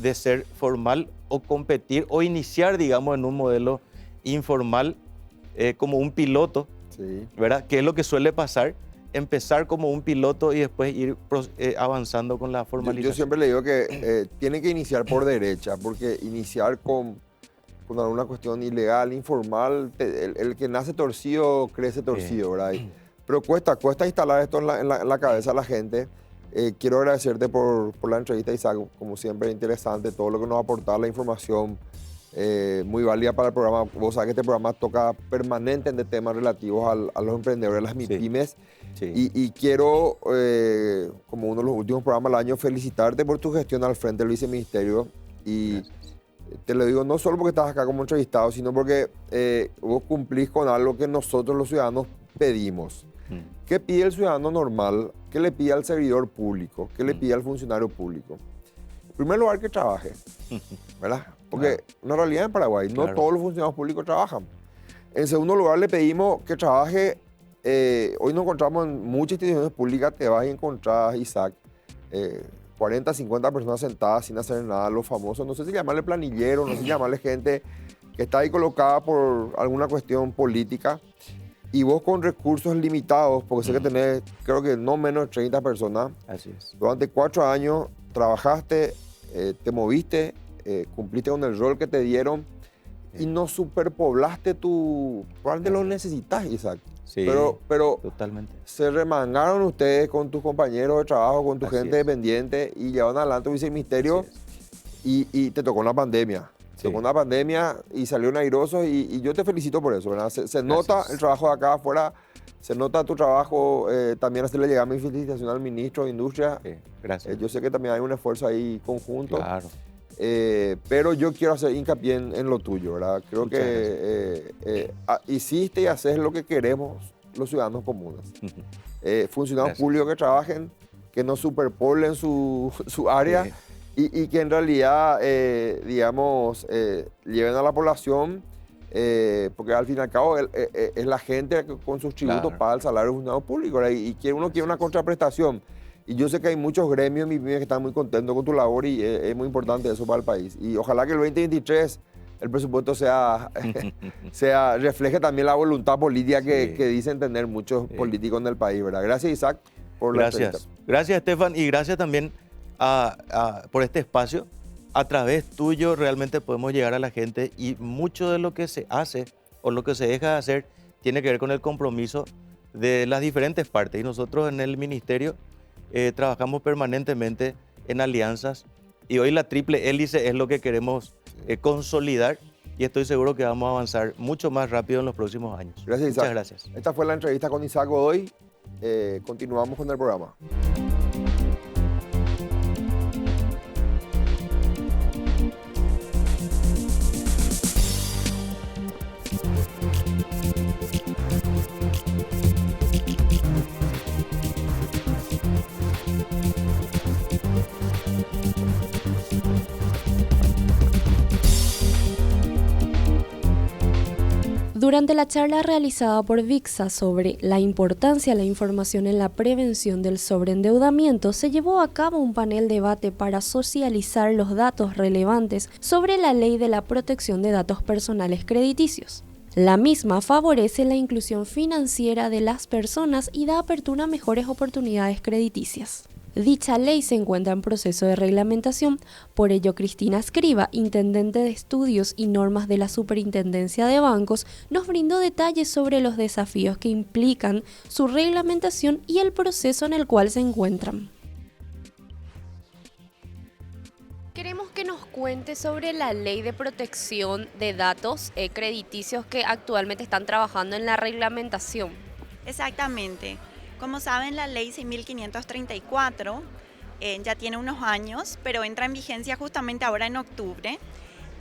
Speaker 3: de ser formal o competir o iniciar, digamos, en un modelo informal como un piloto, ¿verdad? Que es lo que suele pasar, empezar como un piloto y después ir avanzando con la formalización.
Speaker 1: Yo siempre le digo que tiene que iniciar por derecha, porque iniciar con alguna cuestión ilegal, informal, el que nace torcido, crece torcido, ¿verdad? Pero cuesta muy esto en la cabeza de la gente. Quiero agradecerte por la entrevista, Isaac, como siempre, interesante, todo lo que nos aporta, la información muy válida para el programa. Vos sabés que este programa toca permanentemente temas relativos a los emprendedores, a las MIPYMES. Y quiero, como uno de los últimos programas del año, felicitarte por tu gestión al frente del viceministerio. Y gracias. Te lo digo no solo porque estás acá como entrevistado, sino porque vos cumplís con algo que nosotros los ciudadanos pedimos. ¿Qué pide el ciudadano normal? ¿Qué le pide al servidor público? ¿Qué le pide al funcionario público? En primer lugar, que trabaje, ¿verdad? Porque una realidad en Paraguay, no todos los funcionarios públicos trabajan. En segundo lugar, le pedimos que trabaje hoy nos encontramos en muchas instituciones públicas, te vas y encontrás, Isaac, 40, 50 personas sentadas sin hacer nada, los famosos, no sé si llamarle planilleros, no sé si llamarle gente que está ahí colocada por alguna cuestión política, y vos con recursos limitados, porque sé que tenés, creo que no menos de 30 personas.
Speaker 3: Así es.
Speaker 1: Durante 4 años trabajaste, te moviste, cumpliste con el rol que te dieron y no superpoblaste tu... Probablemente lo necesitas, Isaac.
Speaker 3: Sí,
Speaker 1: pero
Speaker 3: totalmente.
Speaker 1: se remangaron ustedes con tus compañeros de trabajo, con tu
Speaker 3: Así
Speaker 1: gente
Speaker 3: es.
Speaker 1: dependiente y llevaron adelante un viceministerio
Speaker 3: Así
Speaker 1: y te tocó una pandemia.
Speaker 3: Sí.
Speaker 1: Tocó una pandemia y salieron airosos y yo te felicito por eso, ¿verdad? Se nota el trabajo de acá afuera, se nota tu trabajo, también hacerle llegar mi felicitación al ministro de Industria.
Speaker 3: Sí, gracias.
Speaker 1: Yo sé que también hay un esfuerzo ahí conjunto,
Speaker 3: Claro.
Speaker 1: pero yo quiero hacer hincapié en lo tuyo, ¿verdad? Creo
Speaker 3: Muchas
Speaker 1: que hiciste y haces lo que queremos los ciudadanos comunes. Funcionarios
Speaker 3: Gracias.
Speaker 1: públicos que trabajen, que no superpoblen su área.
Speaker 3: Sí.
Speaker 1: Y que en realidad, digamos, lleven a la población, porque al fin y al cabo es la gente que con sus tributos
Speaker 3: Claro.
Speaker 1: paga el salario de funcionario público, ¿verdad? Y uno quiere una contraprestación. Y yo sé que hay muchos gremios en mi pymes que están muy contentos con tu labor y es muy importante eso para el país. Y ojalá que el 2023 el presupuesto refleje también la voluntad política que dicen tener muchos políticos en el país, ¿verdad? Gracias, Isaac, por la
Speaker 3: Gracias.
Speaker 1: entrevista.
Speaker 3: Gracias, Estefan, y gracias también por este espacio. A través tuyo realmente podemos llegar a la gente y mucho de lo que se hace o lo que se deja de hacer tiene que ver con el compromiso de las diferentes partes. Y nosotros en el ministerio trabajamos permanentemente en alianzas y hoy la triple hélice es lo que queremos consolidar y estoy seguro que vamos a avanzar mucho más rápido en los próximos años.
Speaker 1: Gracias, Isaac.
Speaker 3: Muchas gracias.
Speaker 1: Esta fue la entrevista con Isaac Godoy. Continuamos con el programa.
Speaker 4: Durante la charla realizada por VIXA sobre la importancia de la información en la prevención del sobreendeudamiento, se llevó a cabo un panel debate para socializar los datos relevantes sobre la Ley de la Protección de Datos Personales Crediticios. La misma favorece la inclusión financiera de las personas y da apertura a mejores oportunidades crediticias. Dicha ley se encuentra en proceso de reglamentación, por ello Cristina Escriba, intendente de Estudios y Normas de la Superintendencia de Bancos, nos brindó detalles sobre los desafíos que implican su reglamentación y el proceso en el cual se encuentran. Queremos que nos cuente sobre la Ley de Protección de Datos Crediticios que actualmente están trabajando en la reglamentación.
Speaker 5: Exactamente. Como saben, la ley 6.534 ya tiene unos años, pero entra en vigencia justamente ahora en octubre.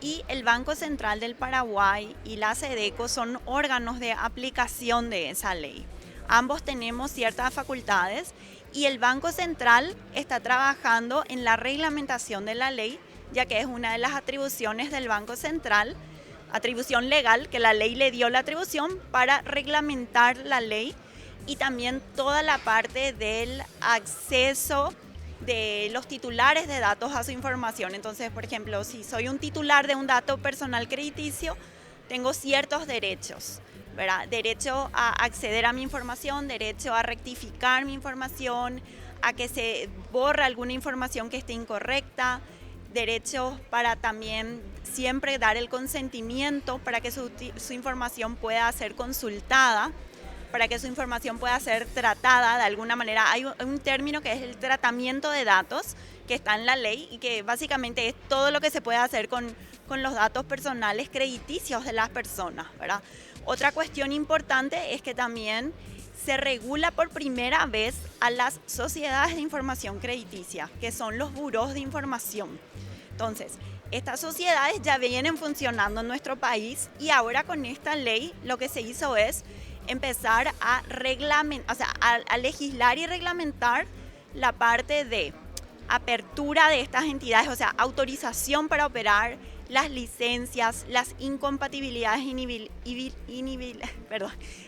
Speaker 5: Y el Banco Central del Paraguay y la SEDECO son órganos de aplicación de esa ley. Ambos tenemos ciertas facultades y el Banco Central está trabajando en la reglamentación de la ley, ya que es una de las atribuciones del Banco Central, atribución legal, que la ley le dio la atribución para reglamentar la ley y también toda la parte del acceso de los titulares de datos a su información. Entonces, por ejemplo, si soy un titular de un dato personal crediticio, tengo ciertos derechos, ¿verdad? Derecho a acceder a mi información, derecho a rectificar mi información, a que se borre alguna información que esté incorrecta, derecho para también siempre dar el consentimiento para que su información pueda ser consultada, para que su información pueda ser tratada de alguna manera. Hay un término que es el tratamiento de datos, que está en la ley y que básicamente es todo lo que se puede hacer con los datos personales crediticios de las personas, ¿verdad? Otra cuestión importante es que también se regula por primera vez a las sociedades de información crediticia, que son los burós de información. Entonces, estas sociedades ya vienen funcionando en nuestro país y ahora con esta ley lo que se hizo es empezar a legislar y reglamentar la parte de apertura de estas entidades, o sea, autorización para operar, las licencias, las incompatibilidades,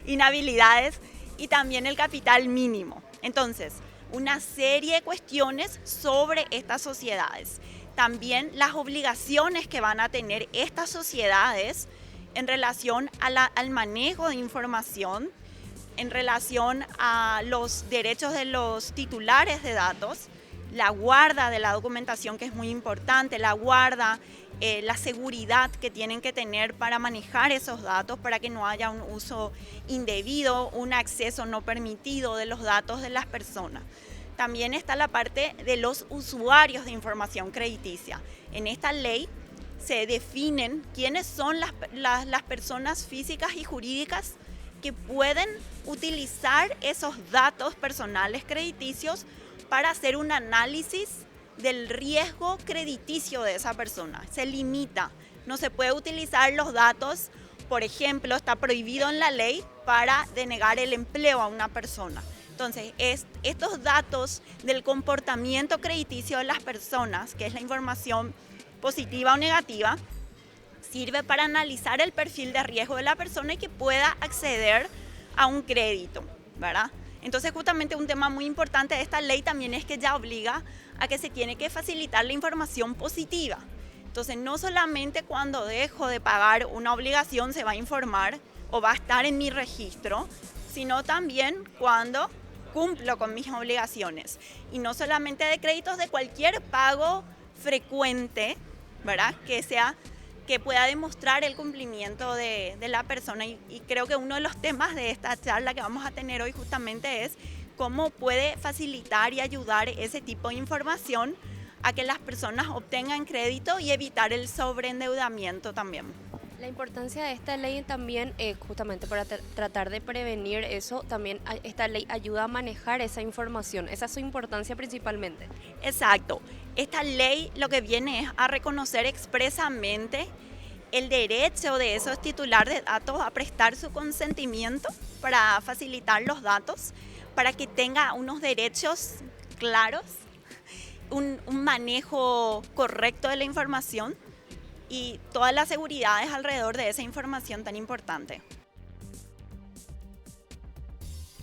Speaker 5: inhabilidades y también el capital mínimo. Entonces, una serie de cuestiones sobre estas sociedades. También las obligaciones que van a tener estas sociedades en relación al manejo de información, en relación a los derechos de los titulares de datos, la guarda de la documentación, que es muy importante, la guarda, la seguridad que tienen que tener para manejar esos datos, para que no haya un uso indebido, un acceso no permitido de los datos de las personas. También está la parte de los usuarios de información crediticia. En esta ley se definen quiénes son las personas físicas y jurídicas que pueden utilizar esos datos personales crediticios para hacer un análisis del riesgo crediticio de esa persona. Se limita, no se puede utilizar los datos, por ejemplo, está prohibido en la ley para denegar el empleo a una persona. Entonces, estos datos del comportamiento crediticio de las personas, que es la información positiva o negativa, sirve para analizar el perfil de riesgo de la persona y que pueda acceder a un crédito, ¿verdad? Entonces, justamente un tema muy importante de esta ley también es que ya obliga a que se tiene que facilitar la información positiva. Entonces, no solamente cuando dejo de pagar una obligación se va a informar o va a estar en mi registro, sino también cuando cumplo con mis obligaciones. Y no solamente de créditos, de cualquier pago frecuente, ¿verdad? Que pueda demostrar el cumplimiento de la persona. Y creo que uno de los temas de esta charla que vamos a tener hoy justamente es cómo puede facilitar y ayudar ese tipo de información a que las personas obtengan crédito y evitar el sobreendeudamiento también.
Speaker 4: La importancia de esta ley también, justamente para tratar de prevenir eso, también esta ley ayuda a manejar esa información. Esa es su importancia principalmente.
Speaker 5: Exacto. Esta ley lo que viene es a reconocer expresamente el derecho de esos titulares de datos a prestar su consentimiento para facilitar los datos, para que tenga unos derechos claros, un manejo correcto de la información y todas las seguridades alrededor de esa información tan importante.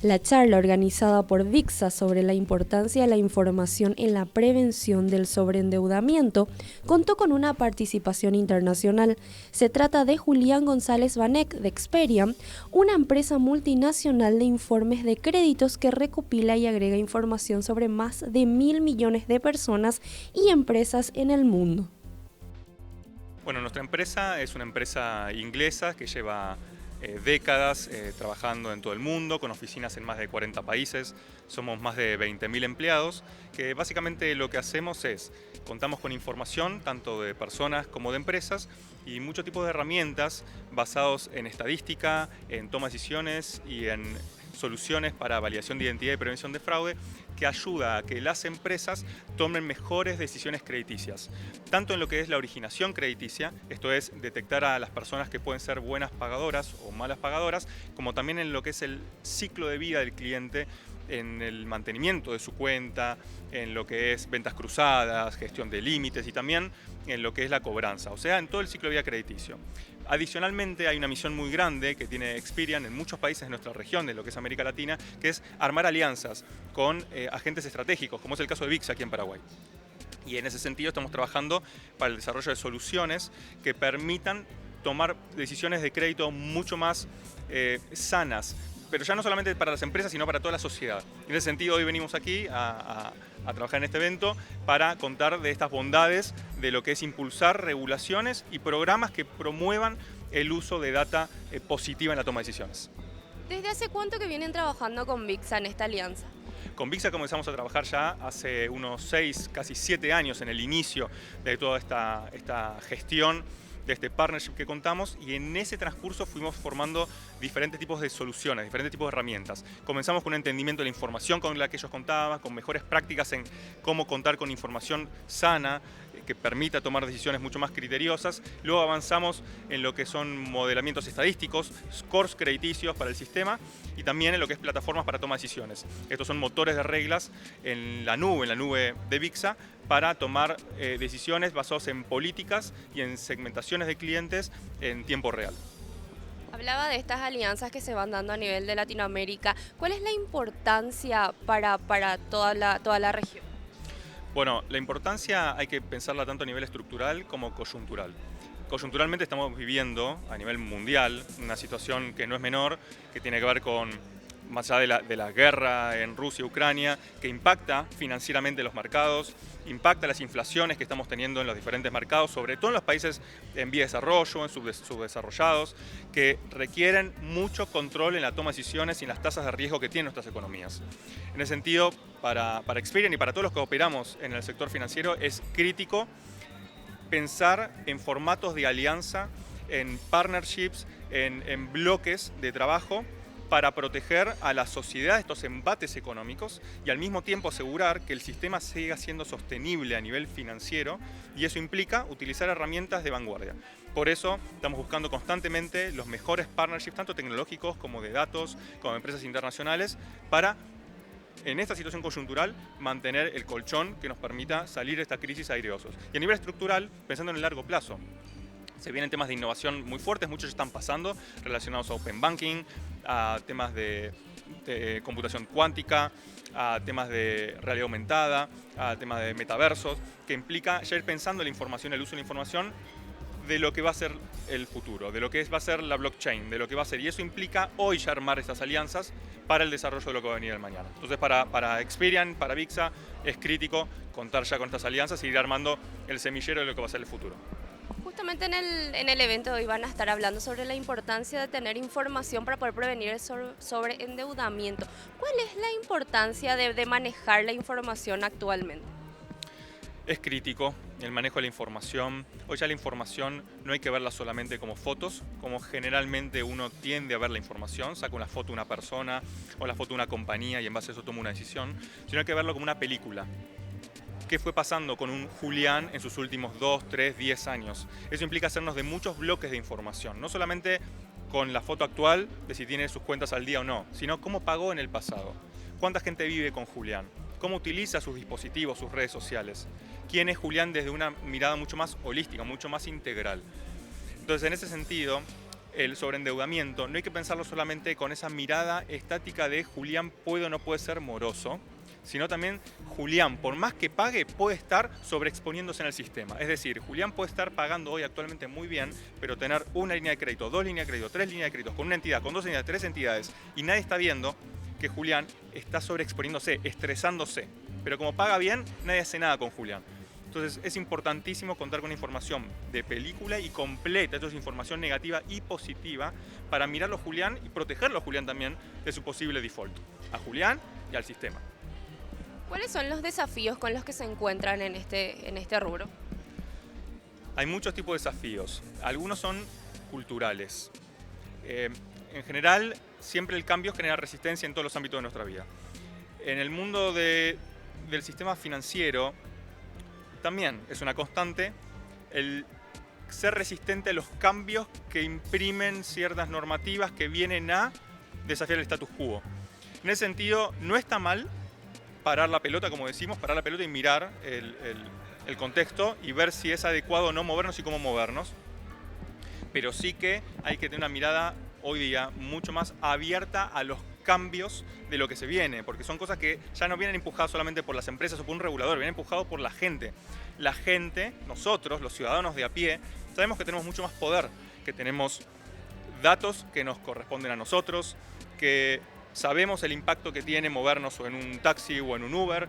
Speaker 4: La charla organizada por VICSA sobre la importancia de la información en la prevención del sobreendeudamiento contó con una participación internacional. Se trata de Julián González Vanek de Experian, una empresa multinacional de informes de créditos que recopila y agrega información sobre más de 1.000 millones de personas y empresas en el mundo.
Speaker 6: Bueno, nuestra empresa es una empresa inglesa que lleva décadas trabajando en todo el mundo, con oficinas en más de 40 países. Somos más de 20.000 empleados, que básicamente lo que hacemos es, contamos con información tanto de personas como de empresas y muchos tipos de herramientas basados en estadística, en toma de decisiones y en soluciones para validación de identidad y prevención de fraude, que ayuda a que las empresas tomen mejores decisiones crediticias, tanto en lo que es la originación crediticia, esto es, detectar a las personas que pueden ser buenas pagadoras o malas pagadoras, como también en lo que es el ciclo de vida del cliente, en el mantenimiento de su cuenta, en lo que es ventas cruzadas, gestión de límites y también en lo que es la cobranza, o sea, en todo el ciclo de vida crediticio. Adicionalmente, hay una misión muy grande que tiene Experian en muchos países de nuestra región, de lo que es América Latina, que es armar alianzas con agentes estratégicos, como es el caso de VICSA aquí en Paraguay. Y en ese sentido estamos trabajando para el desarrollo de soluciones que permitan tomar decisiones de crédito mucho más sanas, pero ya no solamente para las empresas, sino para toda la sociedad. En ese sentido, hoy venimos aquí a trabajar en este evento para contar de estas bondades de lo que es impulsar regulaciones y programas que promuevan el uso de data positiva en la toma de decisiones.
Speaker 4: ¿Desde hace cuánto que vienen trabajando con VICSA en esta alianza?
Speaker 6: Con VICSA comenzamos a trabajar ya hace unos 6, casi 7 años en el inicio de toda esta gestión, de este partnership que contamos, y en ese transcurso fuimos formando diferentes tipos de soluciones, diferentes tipos de herramientas. Comenzamos con un entendimiento de la información con la que ellos contaban, con mejores prácticas en cómo contar con información sana, que permita tomar decisiones mucho más criteriosas. Luego avanzamos en lo que son modelamientos estadísticos, scores crediticios para el sistema y también en lo que es plataformas para toma de decisiones. Estos son motores de reglas en la nube de VICSA, para tomar decisiones basadas en políticas y en segmentaciones de clientes en tiempo real.
Speaker 4: Hablaba de estas alianzas que se van dando a nivel de Latinoamérica. ¿Cuál es la importancia para toda la región?
Speaker 6: Bueno, la importancia hay que pensarla tanto a nivel estructural como coyuntural. Coyunturalmente estamos viviendo a nivel mundial una situación que no es menor, que tiene que ver con, más allá de la guerra en Rusia y Ucrania, que impacta financieramente los mercados, impacta las inflaciones que estamos teniendo en los diferentes mercados, sobre todo en los países en vía de desarrollo, en subdesarrollados, que requieren mucho control en la toma de decisiones y en las tasas de riesgo que tienen nuestras economías. En ese sentido, para Experian y para todos los que operamos en el sector financiero, es crítico pensar en formatos de alianza, en partnerships, en bloques de trabajo, para proteger a la sociedad de estos embates económicos y al mismo tiempo asegurar que el sistema siga siendo sostenible a nivel financiero, y eso implica utilizar herramientas de vanguardia. Por eso estamos buscando constantemente los mejores partnerships, tanto tecnológicos como de datos, como empresas internacionales, para, en esta situación coyuntural, mantener el colchón que nos permita salir de esta crisis aireosos. Y a nivel estructural, pensando en el largo plazo, se vienen temas de innovación muy fuertes, muchos ya están pasando, relacionados a Open Banking, a temas de computación cuántica, a temas de realidad aumentada, a temas de metaversos, que implica ya ir pensando en la información, el uso de la información, de lo que va a ser el futuro, de lo que va a ser la blockchain, de lo que va a ser. Y eso implica hoy ya armar estas alianzas para el desarrollo de lo que va a venir el mañana. Entonces, para Experian, para VIXA, es crítico contar ya con estas alianzas y ir armando el semillero de lo que va a ser el futuro.
Speaker 4: Justamente en el evento hoy van a estar hablando sobre la importancia de tener información para poder prevenir el sobreendeudamiento. ¿Cuál es la importancia de manejar la información actualmente?
Speaker 6: Es crítico el manejo de la información. Hoy ya la información no hay que verla solamente como fotos, como generalmente uno tiende a ver la información, saca una foto de una persona o la foto de una compañía y en base a eso toma una decisión, sino hay que verlo como una película. ¿Qué fue pasando con un Julián en sus últimos 2, 3, 10 años? Eso implica hacernos de muchos bloques de información, no solamente con la foto actual de si tiene sus cuentas al día o no, sino cómo pagó en el pasado, cuánta gente vive con Julián, cómo utiliza sus dispositivos, sus redes sociales, quién es Julián desde una mirada mucho más holística, mucho más integral. Entonces, en ese sentido, el sobreendeudamiento no hay que pensarlo solamente con esa mirada estática de Julián puede o no puede ser moroso, sino también Julián, por más que pague, puede estar sobreexponiéndose en el sistema. Es decir, Julián puede estar pagando hoy actualmente muy bien, pero tener una línea de crédito, 2 líneas de crédito, 3 líneas de crédito, con una entidad, con 2 entidades, 3 entidades, y nadie está viendo que Julián está sobreexponiéndose, estresándose. Pero como paga bien, nadie hace nada con Julián. Entonces es importantísimo contar con información de película y completa, esto es información negativa y positiva, para mirarlo a Julián y protegerlo a Julián también de su posible default, a Julián y al sistema.
Speaker 4: ¿Cuáles son los desafíos con los que se encuentran en este rubro?
Speaker 6: Hay muchos tipos de desafíos. Algunos son culturales. En general, siempre el cambio genera resistencia en todos los ámbitos de nuestra vida. En el mundo del sistema financiero, también es una constante el ser resistente a los cambios que imprimen ciertas normativas que vienen a desafiar el status quo. En ese sentido, no está mal parar la pelota, como decimos, parar la pelota y mirar el contexto y ver si es adecuado o no movernos y cómo movernos. Pero sí que hay que tener una mirada hoy día mucho más abierta a los cambios de lo que se viene, porque son cosas que ya no vienen empujadas solamente por las empresas o por un regulador, vienen empujados por la gente. La gente, nosotros, los ciudadanos de a pie, sabemos que tenemos mucho más poder, que tenemos datos que nos corresponden a nosotros, que sabemos el impacto que tiene movernos o en un taxi o en un Uber.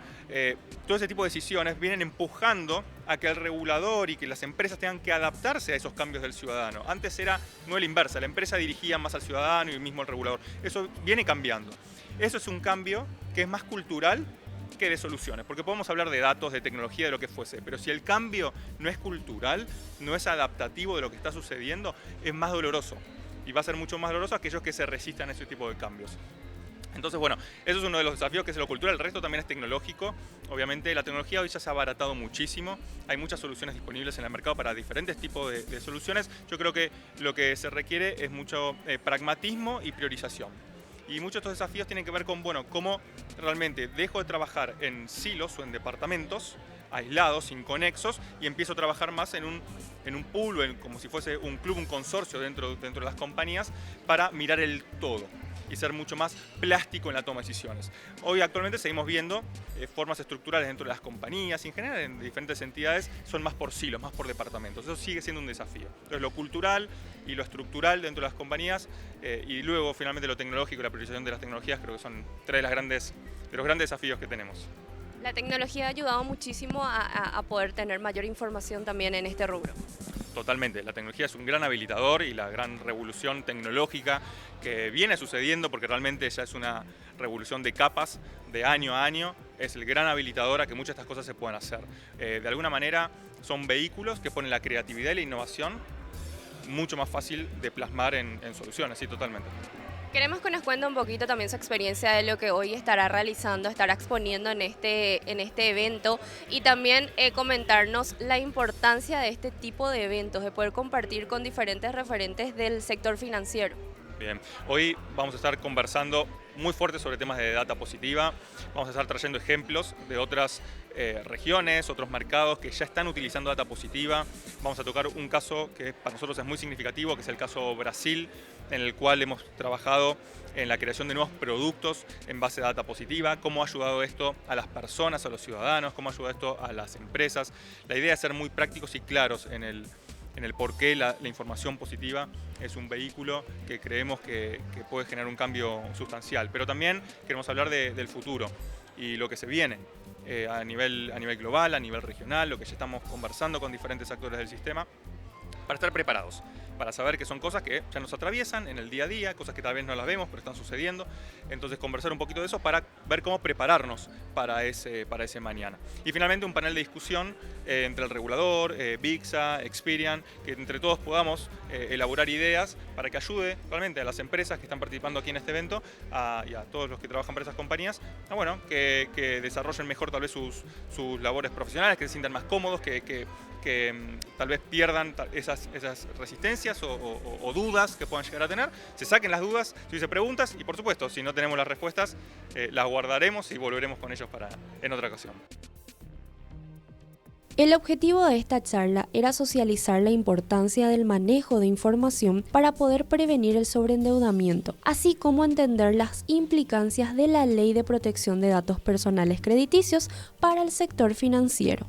Speaker 6: Todo ese tipo de decisiones vienen empujando a que el regulador y que las empresas tengan que adaptarse a esos cambios del ciudadano. Antes no era la inversa, la empresa dirigía más al ciudadano y mismo al regulador. Eso viene cambiando. Eso es un cambio que es más cultural que de soluciones, porque podemos hablar de datos, de tecnología, de lo que fuese, pero si el cambio no es cultural, no es adaptativo de lo que está sucediendo, es más doloroso. Y va a ser mucho más doloroso a aquellos que se resistan a ese tipo de cambios. Entonces, bueno, eso es uno de los desafíos, que es lo cultural. El resto también es tecnológico. Obviamente, la tecnología hoy ya se ha abaratado muchísimo. Hay muchas soluciones disponibles en el mercado para diferentes tipos de soluciones. Yo creo que lo que se requiere es mucho pragmatismo y priorización. Y muchos de estos desafíos tienen que ver con, bueno, cómo realmente dejo de trabajar en silos o en departamentos aislados, inconexos, y empiezo a trabajar más en un pool, como si fuese un club, un consorcio dentro de las compañías, para mirar el todo y ser mucho más plástico en la toma de decisiones. Hoy actualmente seguimos viendo formas estructurales dentro de las compañías y en general en diferentes entidades son más por silos, más por departamentos. Eso sigue siendo un desafío. Entonces lo cultural y lo estructural dentro de las compañías y luego finalmente lo tecnológico y la priorización de las tecnologías creo que son tres de los grandes desafíos que tenemos.
Speaker 4: La tecnología ha ayudado muchísimo a poder tener mayor información también en este rubro.
Speaker 6: Totalmente, la tecnología es un gran habilitador y la gran revolución tecnológica que viene sucediendo, porque realmente ya es una revolución de capas, de año a año, es el gran habilitador a que muchas de estas cosas se puedan hacer. De alguna manera son vehículos que ponen la creatividad y la innovación mucho más fácil de plasmar en soluciones, sí, totalmente.
Speaker 4: Queremos que nos cuente un poquito también su experiencia de lo que hoy estará realizando, estará exponiendo en este evento y también comentarnos la importancia de este tipo de eventos, de poder compartir con diferentes referentes del sector financiero.
Speaker 6: Bien, hoy vamos a estar conversando muy fuerte sobre temas de data positiva, vamos a estar trayendo ejemplos de otras regiones, otros mercados que ya están utilizando data positiva. Vamos a tocar un caso que para nosotros es muy significativo, que es el caso Brasil, en el cual hemos trabajado en la creación de nuevos productos en base a data positiva, cómo ha ayudado esto a las personas, a los ciudadanos, cómo ha ayudado esto a las empresas. La idea es ser muy prácticos y claros en el por qué la información positiva es un vehículo que creemos que puede generar un cambio sustancial. Pero también queremos hablar del futuro y lo que se viene a nivel global, a nivel regional, lo que ya estamos conversando con diferentes actores del sistema, para estar preparados, para saber que son cosas que ya nos atraviesan en el día a día, cosas que tal vez no las vemos, pero están sucediendo. Entonces conversar un poquito de eso para ver cómo prepararnos para ese mañana. Y finalmente un panel de discusión entre el regulador, VICSA, Experian, que entre todos podamos elaborar ideas para que ayude realmente a las empresas que están participando aquí en este evento y a todos los que trabajan para esas compañías, que desarrollen mejor tal vez sus labores profesionales, que se sientan más cómodos, que tal vez pierdan esas resistencias o dudas que puedan llegar a tener, se saquen las dudas, se hice preguntas y por supuesto, si no tenemos las respuestas, las guardaremos y volveremos con ellos en otra ocasión.
Speaker 4: El objetivo de esta charla era socializar la importancia del manejo de información para poder prevenir el sobreendeudamiento, así como entender las implicancias de la Ley de Protección de Datos Personales Crediticios para el sector financiero.